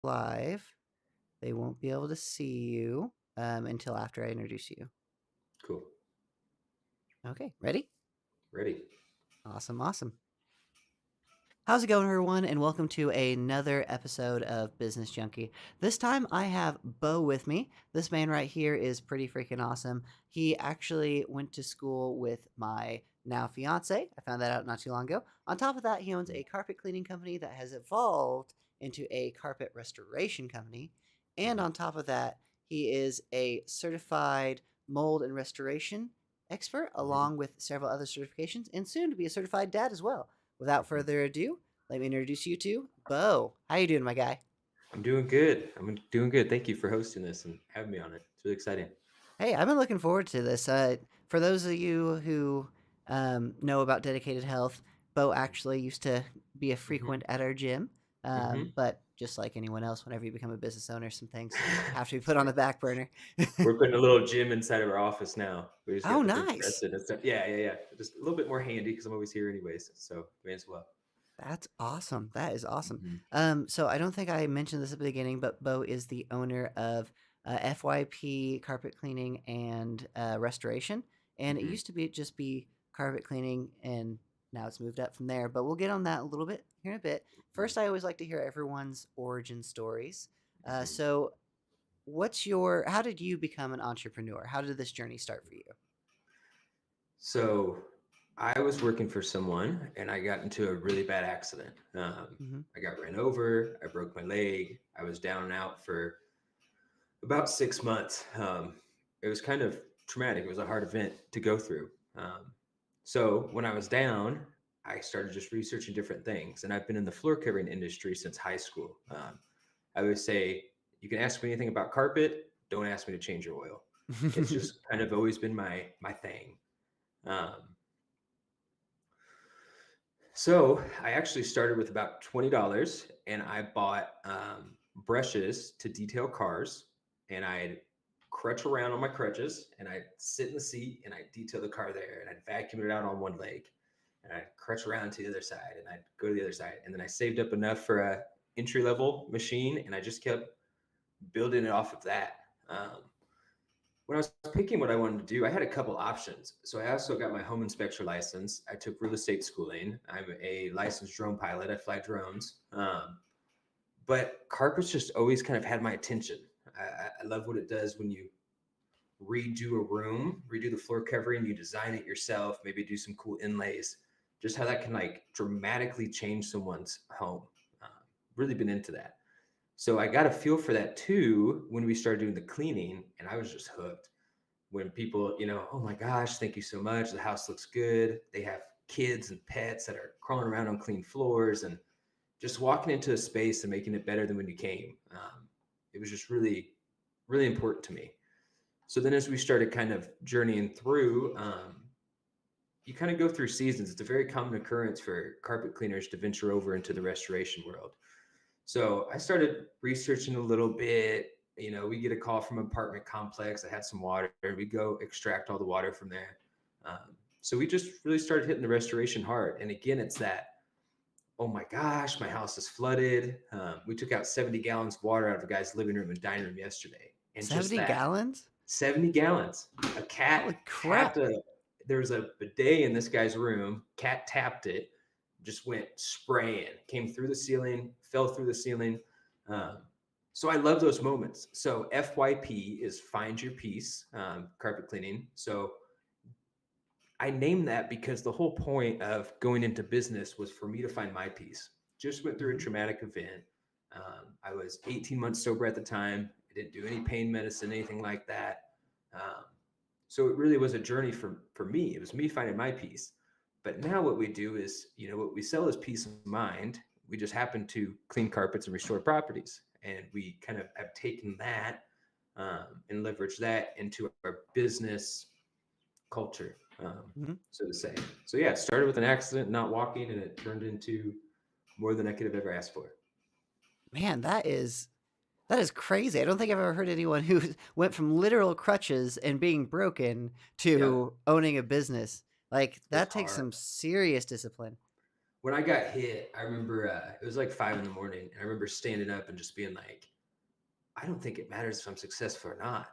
live. They won't be able to see you until after I introduce you. Cool. Okay, ready? Ready. Awesome, awesome. How's it going, everyone? And welcome to another episode of Business Junkie. This time I have Beau with me. This man right here is pretty freaking awesome. He actually went to school with my now fiance. I found that out not too long ago. On top of that, he owns a carpet cleaning company that has evolved into a carpet restoration company. And Mhm. on top of that, he is a certified mold and restoration expert, Mhm. along with several other certifications, and soon to be a certified dad as well. Without Mhm. further ado, let me introduce you to Beau. How you doing, my guy? I'm doing good. I'm doing good. Thank you for hosting this and having me on it. It's really exciting. Hey, I've been looking forward to this. For those of you who know about Dedicated Health, Beau actually used to be a Hmm. frequent at our gym. Hmm. But just like anyone else, whenever you become a business owner, some things have to be That's put on right. the back burner. We're putting a little gym inside of our office now. We just Oh, got the big nice. crescent and stuff. Yeah, yeah, yeah. Just a little bit more handy because I'm always here anyways. So may as well. That's awesome. That is awesome. Hmm. So I don't think I mentioned this at the beginning, but Beau is the owner of FYP Carpet Cleaning and Restoration, and it Hmm. used to be carpet cleaning, and now it's moved up from there. But we'll get on that a little bit here in a bit. First, I always like to hear everyone's origin stories. Hmm. So, How did you become an entrepreneur? How did this journey start for you? So I was working for someone and I got into a really bad accident. Mm-hmm. I got ran over. I broke my leg. I was down and out for about 6 months. It was kind of traumatic. It was a hard event to go through. So when I was down, I started just researching different things, and I've been in the floor covering industry since high school. I would say you can ask me anything about carpet. Don't ask me to change your oil. It's just kind of always been my thing. Um, so I actually started with about $20, and I bought brushes to detail cars, and I'd crutch around on my crutches, and I'd sit in the seat, and I'd detail the car there, and I'd vacuum it out on one leg, and I'd crutch around to the other side, and I'd go to the other side, and then I saved up enough for a entry level machine, and I just kept building it off of that. When I was picking what I wanted to do, I had a couple options. So I also got my home inspector license. I took real estate schooling. I'm a licensed drone pilot. I fly drones. But carpets just always kind of had my attention. I love what it does when you redo a room, redo the floor covering, you design it yourself, maybe do some cool inlays. Just how that can like dramatically change someone's home. Um, really been into that. So I got a feel for that too when we started doing the cleaning, and I was just hooked when people, oh my gosh, thank you so much. The house looks good. They have kids and pets that are crawling around on clean floors and just walking into a space and making it better than when you came. It was just really, really important to me. So then as we started kind of journeying through, you kind of go through seasons. It's a very common occurrence for carpet cleaners to venture over into the restoration world. So I started researching a little bit. We get a call from an apartment complex that had some water. We go extract all the water from there. So we just really started hitting the restoration hard. And again, it's that, oh my gosh, my house is flooded. We took out 70 gallons of water out of a guy's living room and dining room yesterday. And just 70 that, gallons? 70 gallons. A cat Holy crap. tapped there was a bidet in this guy's room. Cat tapped it, just went spraying, came through the ceiling, fell through the ceiling. Um, so I love those moments. So FYP is find your piece, carpet cleaning. So I named that because the whole point of going into business was for me to find my piece. Just went through a Mm-hmm. traumatic event. I was 18 months sober at the time. I didn't do any pain medicine, anything like that. Um, so it really was a journey for me. It was me finding my peace. But now what we do is, what we sell is peace of mind. We just happen to clean carpets and restore properties, and we kind of have taken that and leveraged that into our business culture, Mm-hmm. so to say. So yeah, it started with an accident, not walking, and it turned into more than I could have ever asked for. Man, that is crazy. I don't think I've ever heard anyone who went from literal crutches and being broken Yep, to owning a business. Like it's that takes hard. some serious discipline. when I got hit, I remember it was like 5 in the morning, and I remember standing up and just being like, I don't think it matters if I'm successful or not.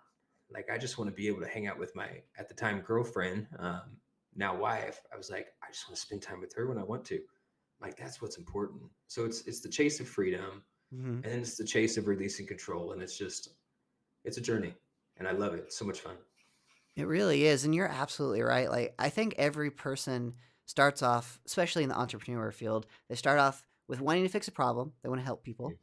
Like, I just want to be able to hang out with my, at the time, girlfriend, now wife. I was like, I just want to spend time with her when I want to. Like, that's what's important. So it's the chase of freedom, Hmm. and then it's the chase of releasing control, and it's a journey, and I love it. It's so much fun. It really is. And you're absolutely right. Like, I think every person starts off, especially in the entrepreneur field, they start off with wanting to fix a problem. They want to help people.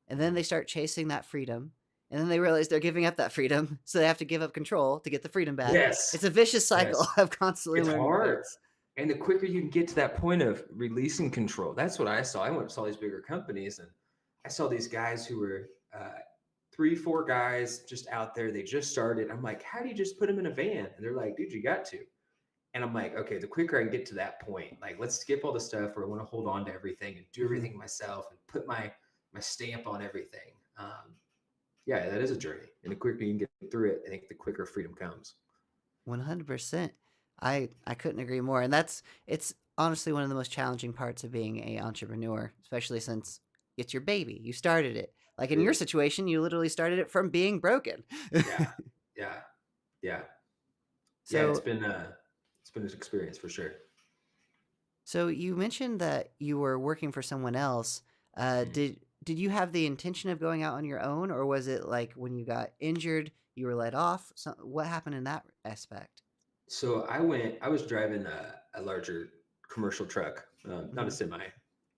And then Mhm. they start chasing that freedom. And then they realize they're giving up that freedom. So they have to give up control to get the freedom back. Yes, It's a vicious cycle yes. of constantly It's learning hard. things. And the quicker you can get to that point of releasing control, that's what I saw. I went and saw these bigger companies, and I saw these guys who were three, four guys just out there. They just started. I'm like, how do you just put them in a van? And they're like, dude, you got to. And I'm like, okay, the quicker I can get to that point, like, let's skip all the stuff where I want to hold on to everything and do Hmm. everything myself and put my stamp on everything. Yeah, that is a journey. And the quicker you can get through it, I think the quicker freedom comes. 100%. I couldn't agree more. And it's honestly one of the most challenging parts of being a entrepreneur, especially since it's your baby. You started it. Like It in your is. situation, you literally started it from being broken. Yeah. Yeah. Yeah. Yeah. so It's been an experience for sure. so you mentioned that you were working for someone else. Mhm. Did you have the intention of going out on your own, or was it like when you got injured, you were let off? What happened in that aspect? So I was driving a larger commercial truck, not a Hmm. semi,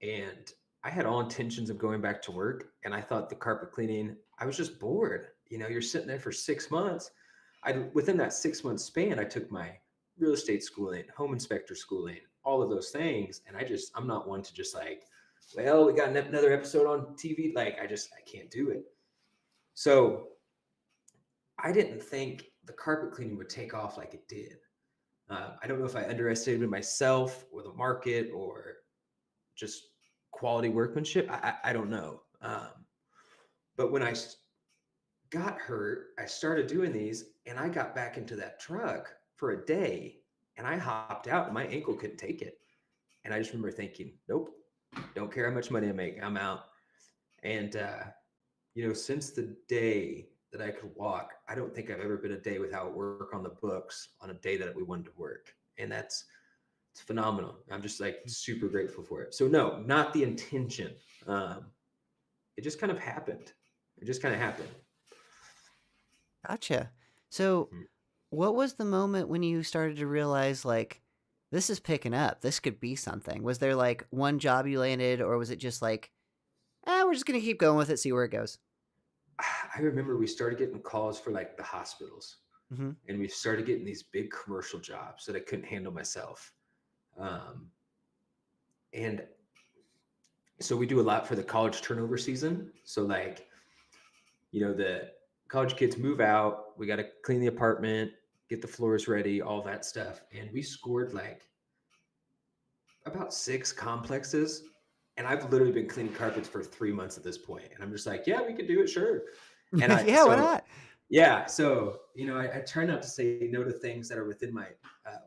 and I had all intentions of going back to work. And I thought the carpet cleaning, I was just bored. You're sitting there for 6 months. Within that 6 month span, I took my real estate schooling, home inspector schooling, all of those things. And I'm not one to just like, well, we got another episode on TV. Like, I can't do it. So I didn't think the carpet cleaning would take off like it did. I don't know if I underestimated myself or the market or just quality workmanship. I don't know. But when got hurt, I started doing these, and I got back into that truck for a day, and I hopped out, and my ankle couldn't take it. And I just remember thinking, nope, don't care how much money I make, I'm out. And since the day that I could walk, I don't think I've ever been a day without work on the books on a day that we wanted to work. And it's phenomenal. I'm just like super grateful for it. So no, not the intention. Um, it just kind of happened. It just kind of happened. Gotcha. So, Mhm. what was the moment when you started to realize, like, this is picking up? This could be something. Was there like one job you landed, or was it just like, we're just gonna keep going with it, see where it goes? I remember we started getting calls for like the hospitals, Hmm. and we started getting these big commercial jobs that I couldn't handle myself. Um, and so we do a lot for the college turnover season. So like, the college kids move out, we got to clean the apartment, get the floors ready, all that stuff. And we scored like about six complexes. And I've literally been cleaning carpets for 3 months at this point. And I'm just like, yeah, we could do it, sure. And Yeah, why not? yeah, so, I try not to say no to things that are within my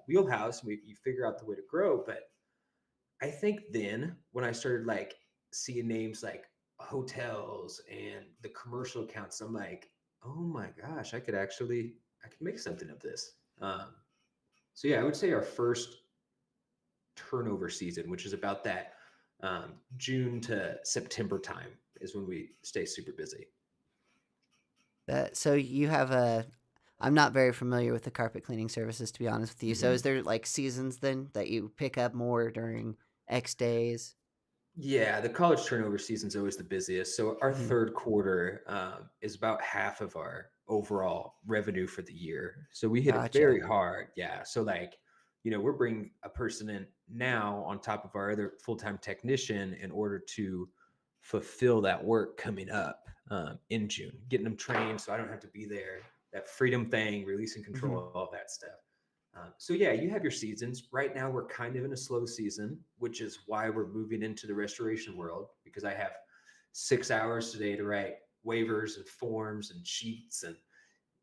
wheelhouse. You figure out the way to grow. But I think then when I started like seeing names like hotels and the commercial accounts, I'm like, oh my gosh, I could make something of this. So yeah, I would say our first turnover season, which is about that June to September time, is when we stay super busy. So you have a. I'm not very familiar with the carpet cleaning services, to be honest with you. So is Mhm. there like seasons then that you pick up more during X days? Yeah, the college turnover season is always the busiest. So our Hmm. third quarter is about half of our overall revenue for the year. So we hit it very Gotcha. hard. Yeah. So like, we're bringing a person in now on top of our other full-time technician in order to fulfill that work coming up in June, getting them trained so I don't have to be there. That freedom thing, releasing Hmm. control, all that stuff. So yeah, you have your seasons. Right now, we're kind of in a slow season, which is why we're moving into the restoration world because I have 6 hours today to write waivers and forms and sheets and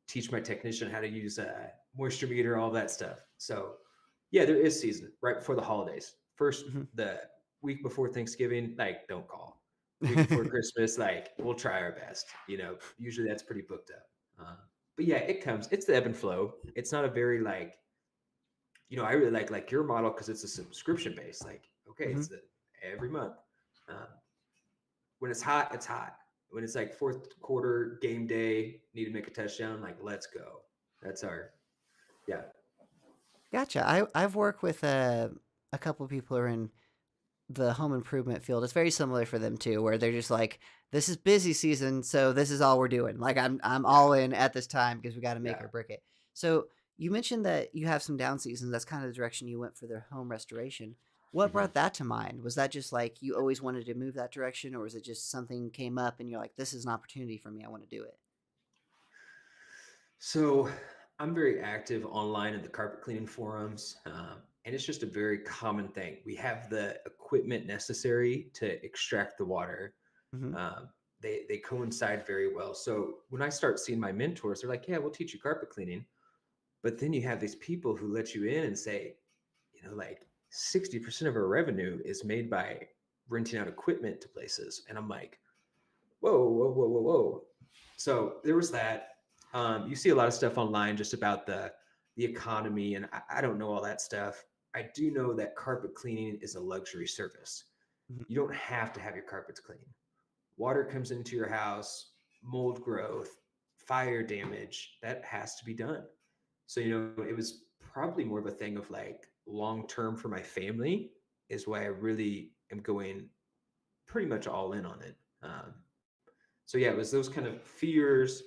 teach my technician how to use a moisture meter, all that stuff. So yeah, there is season right before the holidays. First, Hmm. the week before Thanksgiving, like, don't call. Week before Christmas, like, we'll try our best. Usually that's pretty booked up. But yeah, it comes. It's the ebb and flow. It's not a very like, I really like your model because it's a subscription base. Like, okay, Hmm. it's the every month. Um, when it's hot, it's hot. When it's like fourth quarter game day, need to make a touchdown, like let's go. That's our yeah. Gotcha. I've worked with a couple of people who are in the home improvement field. It's very similar for them too, where they're just like, this is busy season, so this is all we're doing. Like I'm Yeah. all in at this time because we got to make Yeah. or break it. So you mentioned that you have some down seasons. That's kind of the direction you went for their home restoration. What hmm brought that to mind? Was that just like you always wanted to move that direction, or was it just something came up and you're like, this is an opportunity for me. I want to do it. So I'm very active online in the carpet cleaning forums, and it's just a very common thing. We have the equipment necessary to extract the water. Hmm. Um, they coincide very well. So when I start seeing my mentors, they're like, "Yeah, we'll teach you carpet cleaning," but then you have these people who let you in and say, like 60% of our revenue is made by renting out equipment to places, and I'm like, whoa, whoa, whoa, whoa, whoa. So there was that. You see a lot of stuff online just about the economy, and I don't know all that stuff. I do know that carpet cleaning is a luxury service. Hmm. You don't have to have your carpets clean. Water comes into your house, mold growth, fire damage, that has to be done. So, it was probably more of a thing of like long term for my family, is why I really am going pretty much all in on it. So yeah, it was those kind of fears,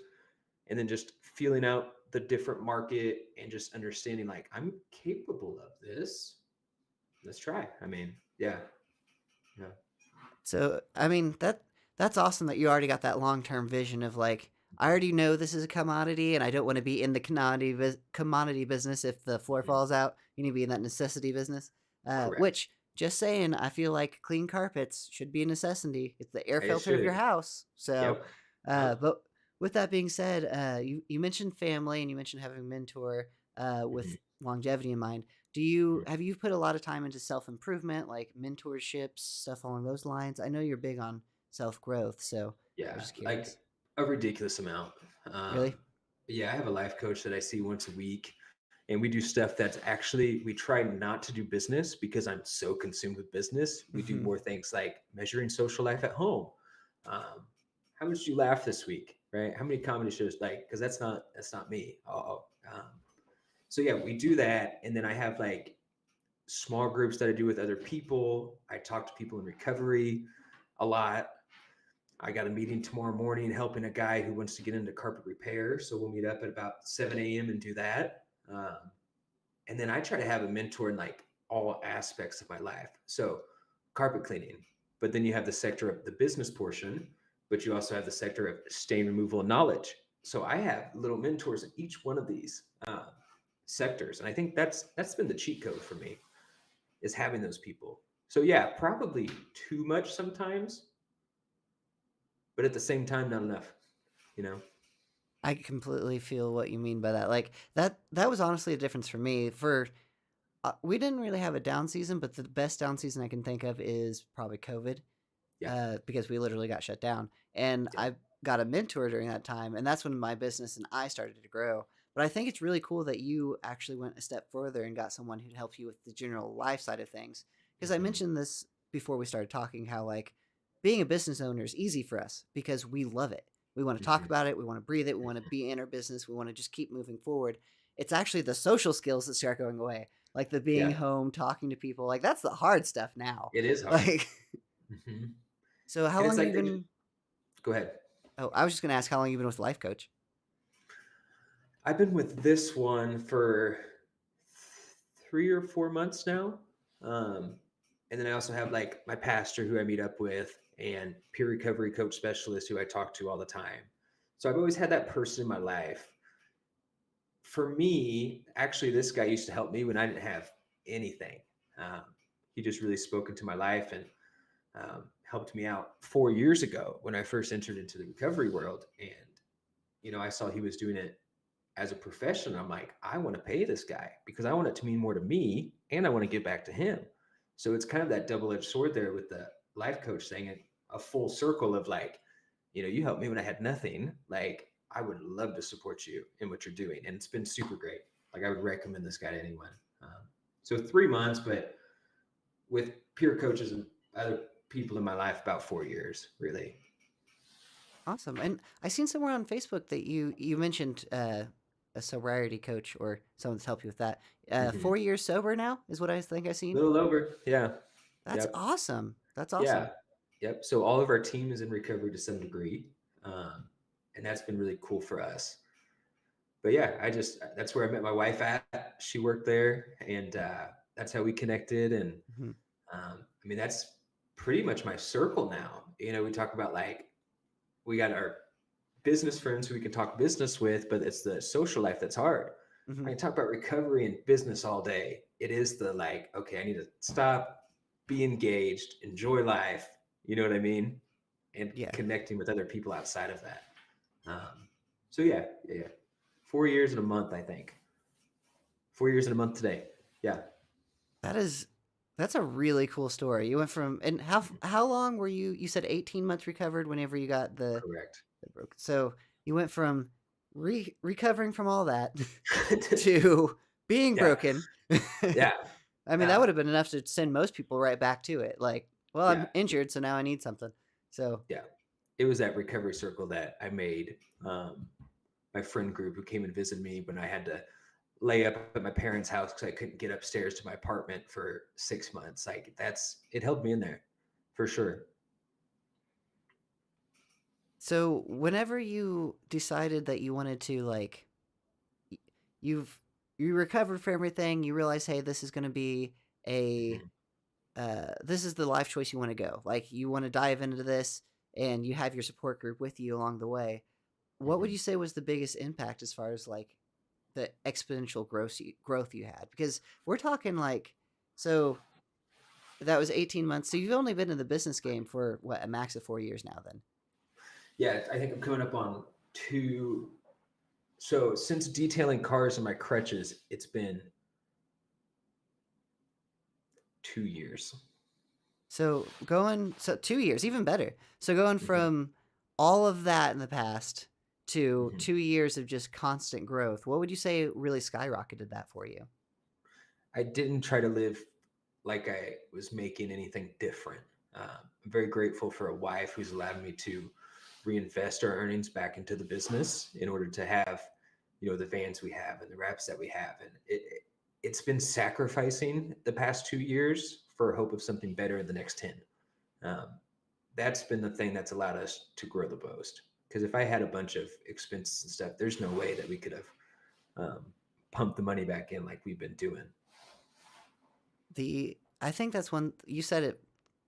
and then just feeling out the different market and just understanding like I'm capable of this. Let's try. I mean, yeah, yeah. So I mean that's awesome that you already got that long term vision of like I already know this is a commodity and I don't want to be in the commodity business if the floor Mhm. falls out. You need to be in that necessity business. Correct. Which just saying, I feel like clean carpets should be a necessity. It's the air It filter of your should. house. So, Yep. Yep. but with that being said, you mentioned family and you mentioned having a mentor with hmm longevity in mind. hmm Have you put a lot of time into self improvement, like mentorships, stuff along those lines? I know you're big on self growth, so I Yeah, was just like curious. a ridiculous amount. Really? Yeah, I have a life coach that I see once a week, and we do stuff that's actually we try not to do business because I'm so consumed with business. We do Hmm. more things like measuring social life at home. Um, how much did you laugh this week? Right? How many comedy shows? Like, because that's not me. Oh, so yeah, we do that, and then I have like small groups that I do with other people. I talk to people in recovery a lot. I got a meeting tomorrow morning helping a guy who wants to get into carpet repair. So we'll meet up at about 7 a.m. and do that. And then I try to have a mentor in like all aspects of my life. So carpet cleaning, but then you have the sector of the business portion, but you also have the sector of stain removal and knowledge. So I have little mentors in each one of these sectors, and I think that's been the cheat code for me, is having those people. So yeah, probably too much sometimes, but at the same time, not enough. You know. I completely feel what you mean by that. Like that was honestly a difference for me. For we didn't really have a down season, but the best down season I can think of is probably COVID. Yeah. Because we literally got shut down. And Yep. I got a mentor during that time, and that's when my business and I started to grow. But I think it's really cool that you actually went a step further and got someone who'd help you with the general life side of things. Because I hmm mentioned this before we started talking, how like being a business owner is easy for us because we love it. We want to talk hmm about it. We want to breathe it. We want to be in our business. We want to just keep moving forward. It's actually the social skills that start going away, like the being Yeah. home, talking to people. Like that's the hard stuff now. It is hard. Like, hmm so how And long it's have like you been? go ahead. Oh, I was just gonna ask how long you've been with Life Coach. I've been with this one for 3 or 4 months now. Um, and then I also have like my pastor who I meet up with and peer recovery coach specialist who I talk to all the time. So I've always had that person in my life. For me, actually, this guy used to help me when I didn't have anything. Um, he just really spoke into my life and helped me out 4 years ago when I first entered into the recovery world. And, I saw he was doing it as a profession. I'm like, I want to pay this guy because I want it to mean more to me and I want to give back to him. So it's kind of that double-edged sword there with the life coach saying it, a full circle of like, you helped me when I had nothing. Like, I would love to support you in what you're doing. And it's been super great. Like, I would recommend this guy to anyone. So 3 months, but with peer coaches and other people in my life, about 4 years, really. Awesome. And I seen somewhere on Facebook that you mentioned a sobriety coach or someone that's helped you with that. Hmm. 4 years sober now is what I think I seen. Little over. Yeah. That's Yep. awesome. That's Yeah. awesome. Yep. So all of our team is in recovery to some degree. Um, and that's been really cool for us. But yeah, that's where I met my wife at. She worked there, and that's how we connected. And Hmm. I mean, that's pretty much my circle now. We talk about like we got our business friends who we can talk business with, but it's the social life that's hard. I Hmm. can talk about recovery and business all day. It is the like, okay, I need to stop, be engaged, enjoy life. You know what I mean? And Yeah. connecting with other people outside of that. So yeah, yeah, yeah. 4 years and a month, I think. 4 years and a month today. Yeah. That is that's a really cool story. You went from and how long were you said 18 months recovered whenever you got Correct. the broke. So you went from recovering from all that to being Yeah. broken. Yeah. I mean, that Yeah. would have been enough to send most people right back to it. Like, well, Yeah. I'm injured, so now I need something. So, Yeah. It was that recovery circle that I made. My friend group who came and visited me when I had to lay up at my parents' house because I couldn't get upstairs to my apartment for 6 months. Like it held me in there for sure. so whenever you decided that you wanted to like you've you recovered from everything, you realize, hey, this is going to be a Mhm. this is the life choice you want to go. Like you want to dive into this and you have your support group with you along the way. What would Mhm. you say was the biggest impact as far as like the exponential growth you had? Because we're talking like so that was 18 months. So you've only been in the business game for what, a max of 4 years now then. Yeah, I think I'm coming up on two. So since detailing cars in my crutches, it's been 2 years. So 2 years, even better. So going Mhm. from all of that in the past to Mhm. 2 years of just constant growth, what would you say really skyrocketed that for you? I didn't try to live like I was making anything different. I'm very grateful for a wife who's allowed me to reinvest our earnings back into the business in order to have, the vans we have and the reps that we have. And it's been sacrificing the past 2 years for hope of something better in the next 10. Um, that's been the thing that's allowed us to grow the most. Because if I had a bunch of expenses and stuff, there's no way that we could have um, pumped the money back in like we've been doing. The I think that's one you said it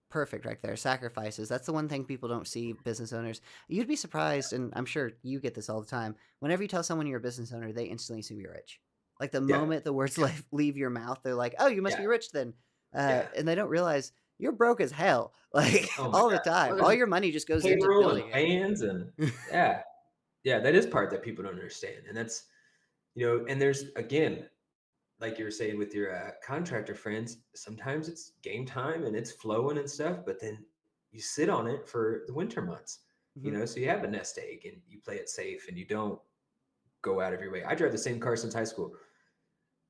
perfect right there. Sacrifices. That's the one thing people don't see business owners. You'd be surprised, and I'm sure you get this all the time. Whenever you tell someone you're a business owner, they instantly assume you're rich. Like the Yeah, moment the words yeah, leave your mouth, they're like, "Oh, you must yeah, be rich then," yeah. and they don't realize you're broke as hell, like Oh my all the god. time. Well, All there's your money just goes into payroll and building it. fans and yeah, yeah, that is part that people don't understand. And that's, and there's again, like you were saying with your contractor friends, sometimes it's game time and it's flowing and stuff, but then you sit on it for the winter months, Hmm. so you have a nest egg and you play it safe and you don't go out of your way. I drive the same car since high school.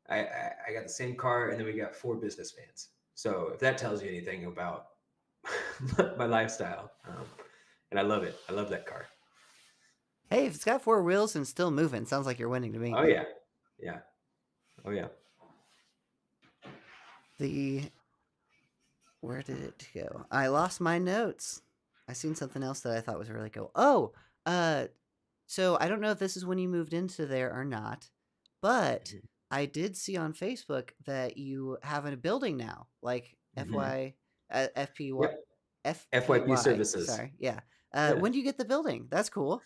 I got the same car and then we got 4 business vans. So if that tells you anything about my lifestyle, and I love it. I love that car. Hey, if it's got four wheels and still moving, sounds like you're winning to me. Oh yeah, yeah, oh yeah. The Where did it go? I lost my notes. I seen something else that I thought was really cool. Oh, uh, so I don't know if this is when you moved into there or not, but Mhm. I did see on Facebook that you have a building now, like Mhm. FY, FPY, Yep. FYP FPY. services. Sorry, yeah. Yeah. When do you get the building? That's cool.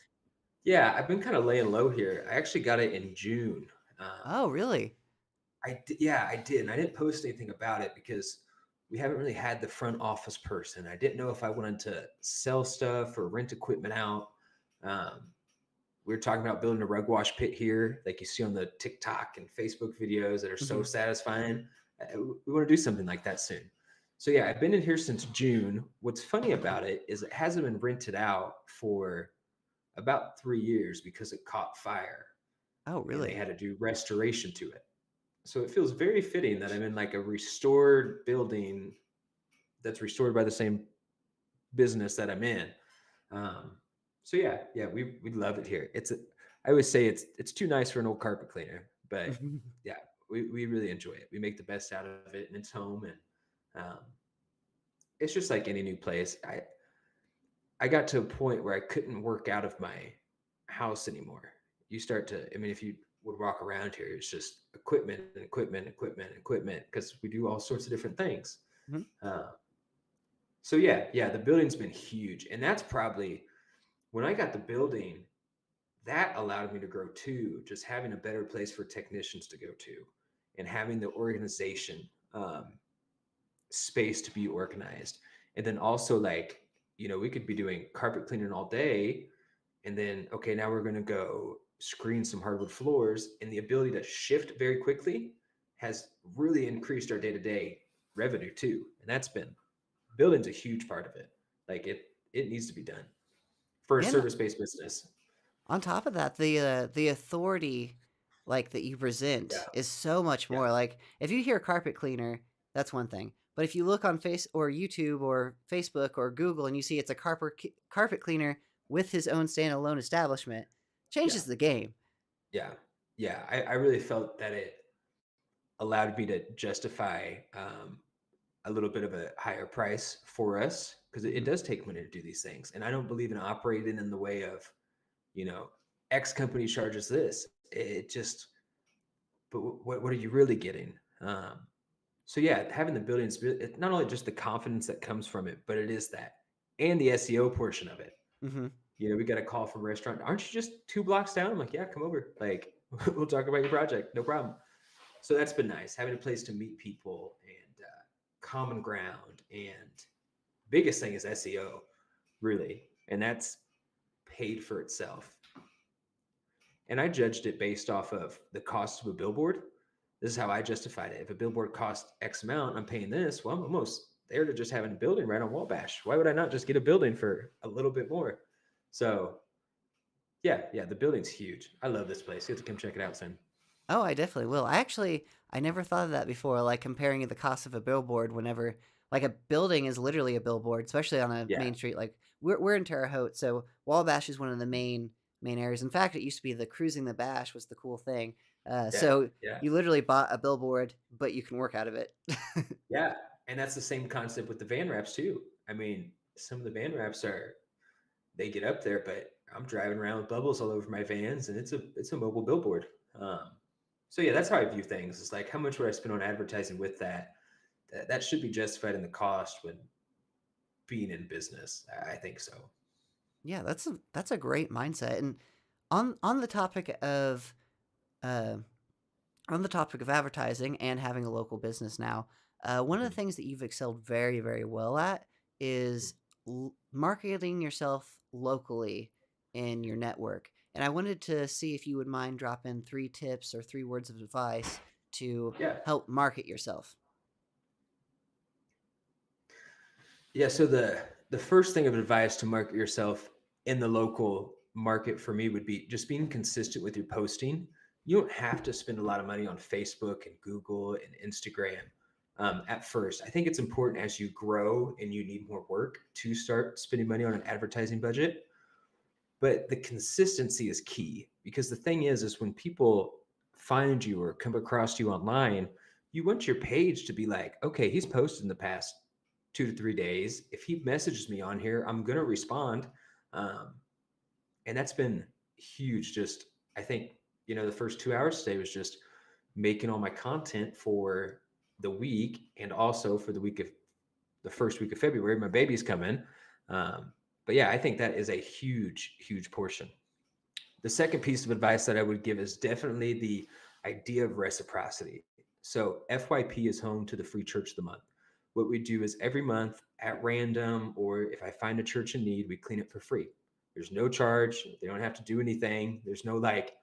Yeah, I've been kind of laying low here. I actually got it in June. Um, Oh, really? yeah, I did. And I didn't post anything about it because we haven't really had the front office person. I didn't know if I wanted to sell stuff or rent equipment out. Um, we were talking about building a rug wash pit here, like you see on the TikTok and Facebook videos that are so Hmm. satisfying. We want to do something like that soon. So yeah, I've been in here since June. What's funny about it is it hasn't been rented out for about 3 years because it caught fire Oh, and they really? had to do restoration to it. So it feels very fitting that I'm in like a restored building that's restored by the same business that I'm in. Um, so yeah, we love it here. I always say it's too nice for an old carpet cleaner, but yeah, we really enjoy it. We make the best out of it, and it's home, and um, it's just like any new place. I got to a point where I couldn't work out of my house anymore. You start to, I mean, if you would walk around here, it's just equipment and equipment, equipment, equipment, because we do all sorts of different things. Mhm. Uh, so yeah, the building's been huge, and that's probably when I got the building. That allowed me to grow too. Just having a better place for technicians to go to, and having the organization space to be organized, and then also like we could be doing carpet cleaning all day and then okay now we're going to go screen some hardwood floors, and the ability to shift very quickly has really increased our day-to-day revenue too, and that's been building's a huge part of it. Like it needs to be done for a And service-based business. on top of that, the authority like that you present Yeah, is so much yeah, more. Like if you hear carpet cleaner, that's one thing. But if you look on Face or YouTube or Facebook or Google and you see it's a carpet cleaner with his own standalone establishment, yeah, changes the game. yeah, yeah. I really felt that it allowed me to justify a little bit of a higher price for us because it Mhm. does take money to do these things. And I don't believe in operating in the way of, you know, X company charges this. It just, but what are you really getting? So yeah, having the buildings, not only just the confidence that comes from it, but it is that, and the SEO portion of it. Mhm. We got a call from a restaurant. Aren't you just 2 blocks down? I'm like, yeah, come over. Like, we'll talk about your project. No problem. So that's been nice having a place to meet people and common ground. And biggest thing is SEO, really, and that's paid for itself. And I judged it based off of the cost of a billboard. This is how I justified it. If a billboard costs X amount, I'm paying this. Well, I'm almost there to just having a building right on Wabash. Why would I not just get a building for a little bit more? So yeah, the building's huge. I love this place. You have to come check it out soon. Oh, I definitely will. I never thought of that before, like comparing the cost of a billboard whenever like a building is literally a billboard, especially on a Yeah, main street. Like we're in Terre Haute, so Wabash is one of the main areas. In fact, it used to be the cruising the bash was the cool thing. yeah, So yeah, you literally bought a billboard, but you can work out of it. yeah. And that's the same concept with the van wraps too. I mean, some of the van wraps are they get up there, but I'm driving around with bubbles all over my vans, and it's a mobile billboard. Um, so yeah, that's how I view things. It's like how much would I spend on advertising with that? That should be justified in the cost when being in business. I think so. Yeah, that's a great mindset. And on the topic of uh, on the topic of advertising and having a local business now, one of the Mhm. things that you've excelled very, very well at is marketing yourself locally in your network. And I wanted to see if you would mind dropping 3 tips or 3 words of advice to Yeah, help market yourself. yeah. So the first thing of advice to market yourself in the local market for me would be just being consistent with your posting. You don't have to spend a lot of money on Facebook and Google and Instagram at first. I think it's important as you grow and you need more work to start spending money on an advertising budget. But the consistency is key because the thing is when people find you or come across you online, you want your page to be like, okay, he's posted in the past 2 to 3 days. If he messages me on here, I'm gonna respond. Um, and that's been huge. Just I think the first 2 hours today was just making all my content for the week and also for the first week of February. My baby's coming. But yeah, I think that is a huge portion. The second piece of advice that I would give is definitely the idea of reciprocity. So FYP is home to the free church of the month. What we do is every month at random, or if I find a church in need, we clean it for free. There's no charge. They don't have to do anything. There's no like,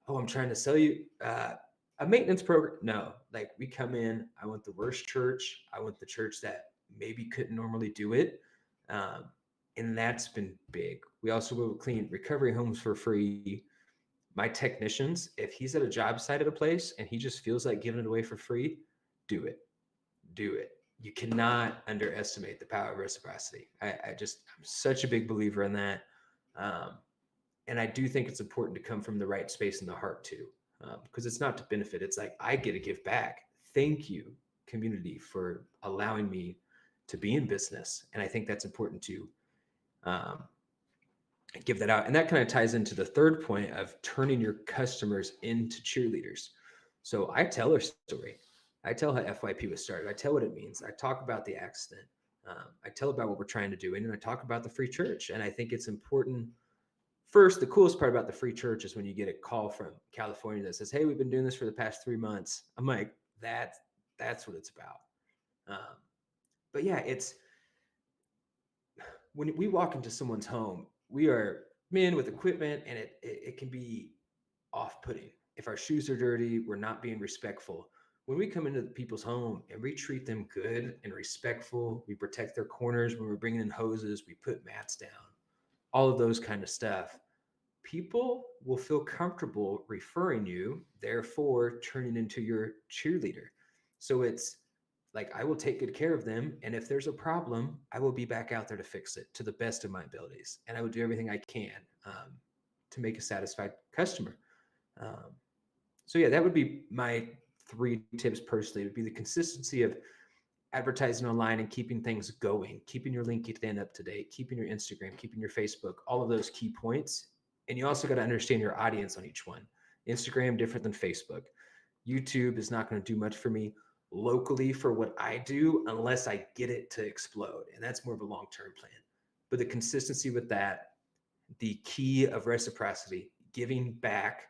oh, I'm trying to sell you a maintenance program. No, like we come in. I want the worst church. I want the church that maybe couldn't normally do it. Um, and that's been big. We also will clean recovery homes for free. My technicians, if he's at a job site at a place and he just feels like giving it away for free, do it. Do it. You cannot underestimate the power of reciprocity. I'm such a big believer in that. Um, and I do think it's important to come from the right space in the heart too, because it's not to benefit. It's like I get to give back. Thank you, community, for allowing me to be in business, and I think that's important to um, give that out. And that kind of ties into the third point of turning your customers into cheerleaders. So I tell her story. I tell how FYP was started. I tell what it means. I talk about the accident. I tell about what we're trying to do, and I talk about the free church. And I think it's important. First, the coolest part about the free church is when you get a call from California that says, "Hey, we've been doing this for the past 3 months." I'm like, that's what it's about. Um, but yeah, it's when we walk into someone's home, we are men with equipment, and it can be off-putting. If our shoes are dirty, we're not being respectful. When we come into people's home and we treat them good and respectful, we protect their corners when we're bringing in hoses, we put mats down, all of those kind of stuff. People will feel comfortable referring you, therefore turning into your cheerleader. So it's like I will take good care of them, and if there's a problem, I will be back out there to fix it to the best of my abilities, and I will do everything I can to make a satisfied customer. Um, so yeah, that would be my three tips personally. It would be the consistency of advertising online and keeping things going, keeping your LinkedIn up to date, keeping your Instagram, keeping your Facebook, all of those key points. And you also got to understand your audience on each one. Instagram different than Facebook. YouTube is not going to do much for me locally for what I do unless I get it to explode. And that's more of a long-term plan. But the consistency with that, the key of reciprocity, giving back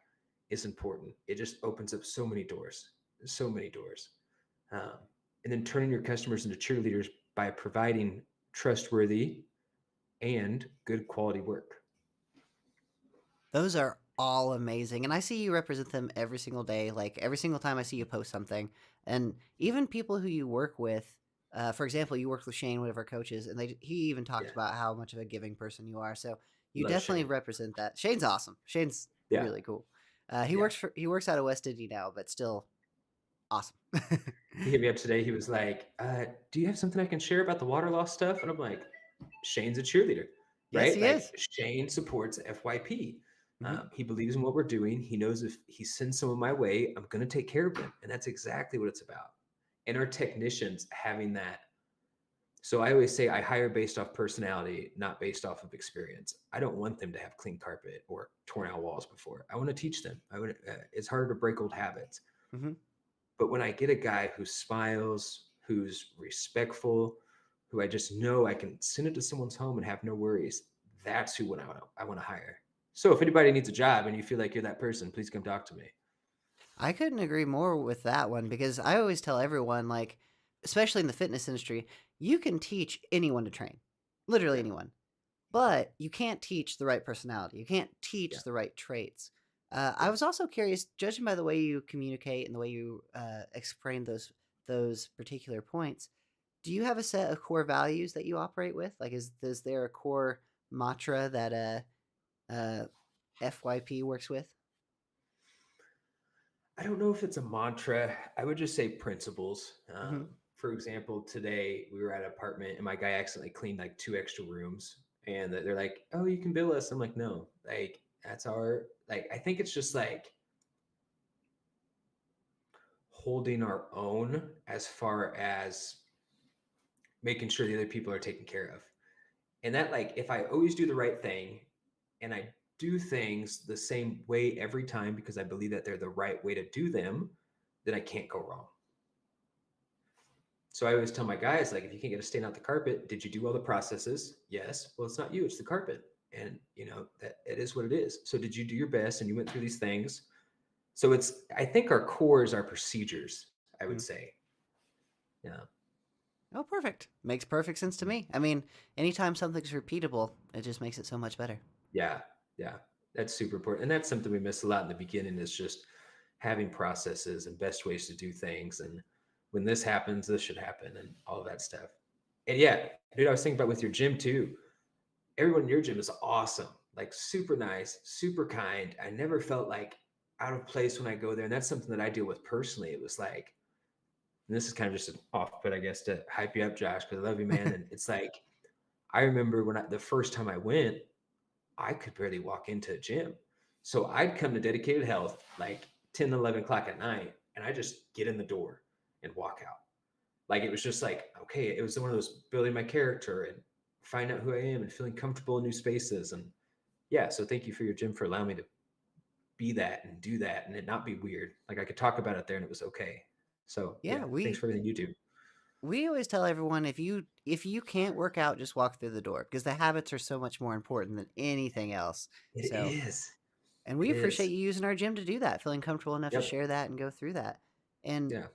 is important. It just opens up so many doors, so many doors. Um, and then turning your customers into cheerleaders by providing trustworthy and good quality work. Those are all amazing. And I see you represent them every single day, like every single time I see you post something. And even people who you work with, for example, you worked with Shane, one of our coaches, and he even talked Yeah, about how much of a giving person you are. So you love definitely Shane. represent that. Shane's awesome. Shane's Yeah, really cool. yeah. He works out of West Indy now, but still awesome. He hit me up today. He was like, "Do you have something I can share about the water loss stuff?" And I'm like, "Shane's a cheerleader, Yes, right? he Like is. Shane supports FYP. Hmm. He believes in what we're doing. He knows if he sends someone my way, I'm going to take care of them, and that's exactly what it's about. And our technicians having that. So I always say I hire based off personality, not based off of experience. I don't want them to have clean carpet or torn out walls before. I want to teach them. It's harder to break old habits. Hmm. But when I get a guy who smiles, who's respectful, who I just know I can send it to someone's home and have no worries, that's who I want to hire. So if anybody needs a job and you feel like you're that person, please come talk to me. I couldn't agree more with that one because I always tell everyone, like, especially in the fitness industry, you can teach anyone to train, literally Yeah, anyone, but you can't teach the right personality. You can't yeah, teach the right traits. I yeah. was also curious, judging by the way you communicate and the way you explain those particular points. Do you have a set of core values that you operate with? Like, is there a core mantra that FYP works with? I don't know if it's a mantra. I would just say principles. Mm-hmm. For example, today we were at an apartment and my guy accidentally cleaned like two extra rooms, and they're like, "Oh, you can bill us." I'm like, "No, like that's our like." I think it's just like holding our own as far as making sure the other people are taken care of. And that, like, if I always do the right thing and I do things the same way every time because I believe that they're the right way to do them, then I can't go wrong. So I always tell my guys, like, if you can't get a stain out the carpet, did you do all the processes? Yes. Well, it's not you, it's the carpet. And that it is what it is. So did you do your best and you went through these things? So I think our core is our procedures, I would say. Yeah. Oh, perfect. Makes perfect sense to me. I mean, anytime something's repeatable, it just makes it so much better. Yeah. Yeah. That's super important. And that's something we miss a lot in the beginning is just having processes and best ways to do things. And when this happens, this should happen and all of that stuff. And yeah, dude, I was thinking about with your gym too. Everyone in your gym is awesome, like super nice, super kind. I never felt like out of place when I go there. And that's something that I deal with personally. It was like, and this is kind of just an off put, I guess, to hype you up, Josh, because I love you, man. And it's like, I remember the first time I went, I could barely walk into a gym. So I'd come to Dedicated Health like 10, 11 o'clock at night, and I just get in the door and walk out. Like it was just like, okay, it was one of those building my character and find out who I am and feeling comfortable in new spaces. And yeah, so thank you for your gym for allowing me to be that and do that and it not be weird. Like I could talk about it there and it was okay. So Yeah, yeah, thanks for everything you do. we always tell everyone if you can't work out, just walk through the door because the habits are so much more important than anything else. It So, is. and It we appreciate is. you using our gym to do that, feeling comfortable enough to Yep. share that and go through that. And Yeah.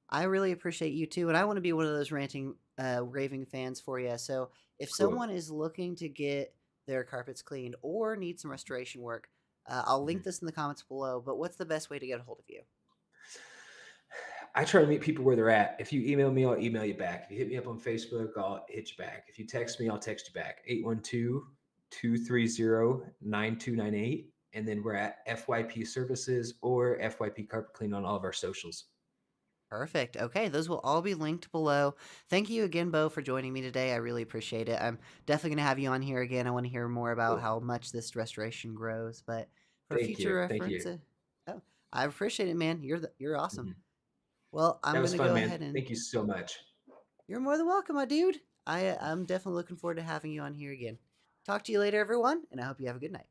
I really appreciate you too. And I want to be one of those ranting, raving fans for you. So if Cool. someone is looking to get their carpets cleaned or need some restoration work, I'll link Mhm. this in the comments below. But what's the best way to get a hold of you? I try to meet people where they're at. If you email me, I'll email you back. If you hit me up on Facebook, I'll hit you back. If you text me, I'll text you back. 812-230-9298. And then we're at FYP Services or FYP Carpet Clean on all of our socials. Perfect. Okay, those will all be linked below. Thank you again, Beau, for joining me today. I really appreciate it. I'm definitely going to have you on here again. I want to hear more about Cool. how much this restoration grows. But for Thank future you. Thank reference, you. oh, I appreciate it, man. You're awesome. Mhm. Well, That I'm was going to fun, go man. ahead and Thank you so much. you're more than welcome, my dude. I'm definitely looking forward to having you on here again. Talk to you later, everyone, and I hope you have a good night.